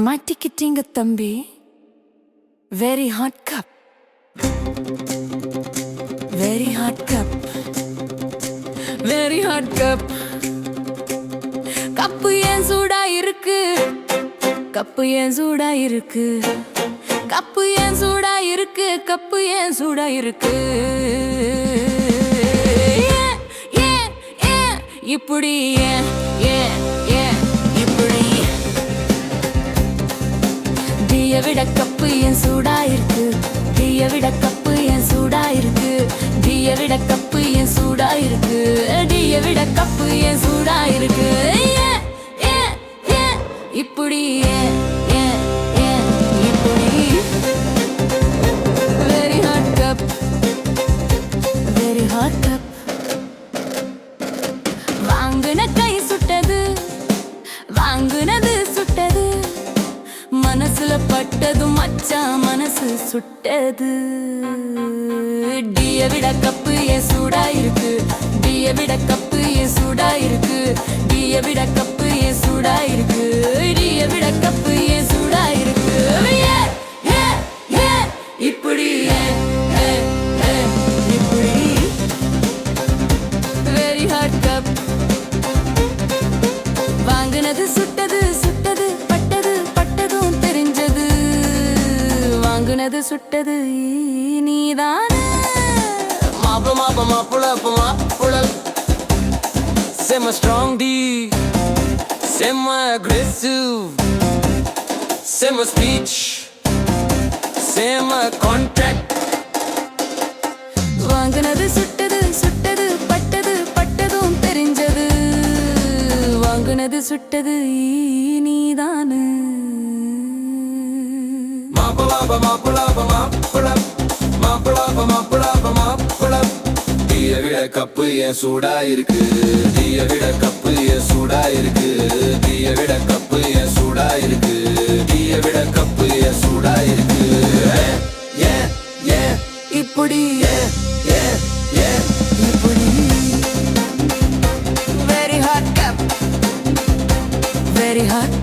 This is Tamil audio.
மாட்டிக்கிட்டீங்க தம்பி. Very hot cup, very hot cup, very hot cup. Cup ஏன் சூடா இருக்கு? கப்பு ஏன் சூடா இருக்கு? கப்பு ஏன் சூடா இருக்கு? கப்பு ஏன் சூடா இருக்கு? ஏன் ஏன் ஏன் இப்படி? ஏன் ஏன் ஏன் இப்படி? டீயை விட கப்பு ஏன் சூடா இருக்கு? டீயை விட கப்பு ஏன் சூடா இருக்கு? டீயை விட கப்பு ஏன் சூடா இருக்கு? டீயை விட கப்பு ஏன் சூடா இருக்கு? ஏன் ஏன் ஏன் இப்படி? ஏன் ஏன் ஏன் இப்படி? Very hot cup, very hot cup. வாங்குன கை சுட்டது, வாங்குனது சுட்டது, மனசுல பட்டதும் மச்சான் மனசு சுட்டது. டீயை விட கப்பு ஏன் சூடா இருக்கு? டீயை விட கப்பு ஏன் சூடா இருக்கு? டீயை விட கப்பு ஏன் சூடா இருக்கு? டீயை விட கப்பு ஏன் சூடா இருக்கு? ஏன் ஏன் ஏன் இப்படி? ஏன் ஏன் ஏன் இப்படி? Very hot cup. வாங்குனது சுட்டது சுட்டது, பட்டது பட்டதும் தெரிஞ்சது. வாங்குனது சுட்டது நீதானே. Maple, maple, maple up, maple up. Semi strong D, semi aggressive, semi speech, semi contract. வாங்குனது சுட்டது சுட்டது, பட்டது பட்டதும் தெரிஞ்சது. வாங்குனது சுட்டது நீதானே. Maple up, maple up, maple up, maple up, maple up, maple up. டீயை விட கப்பு ஏன் சூடா இருக்கு? டீயை விட கப்பு ஏன் சூடா இருக்கு? டீயை விட கப்பு ஏன் சூடா இருக்கு? டீயை விட கப்பு ஏன் சூடா இருக்கு? ஏன் ஏன் இப்படி? ஏன் ஏன் ஏன் இப்படி? Very hot cup, very hot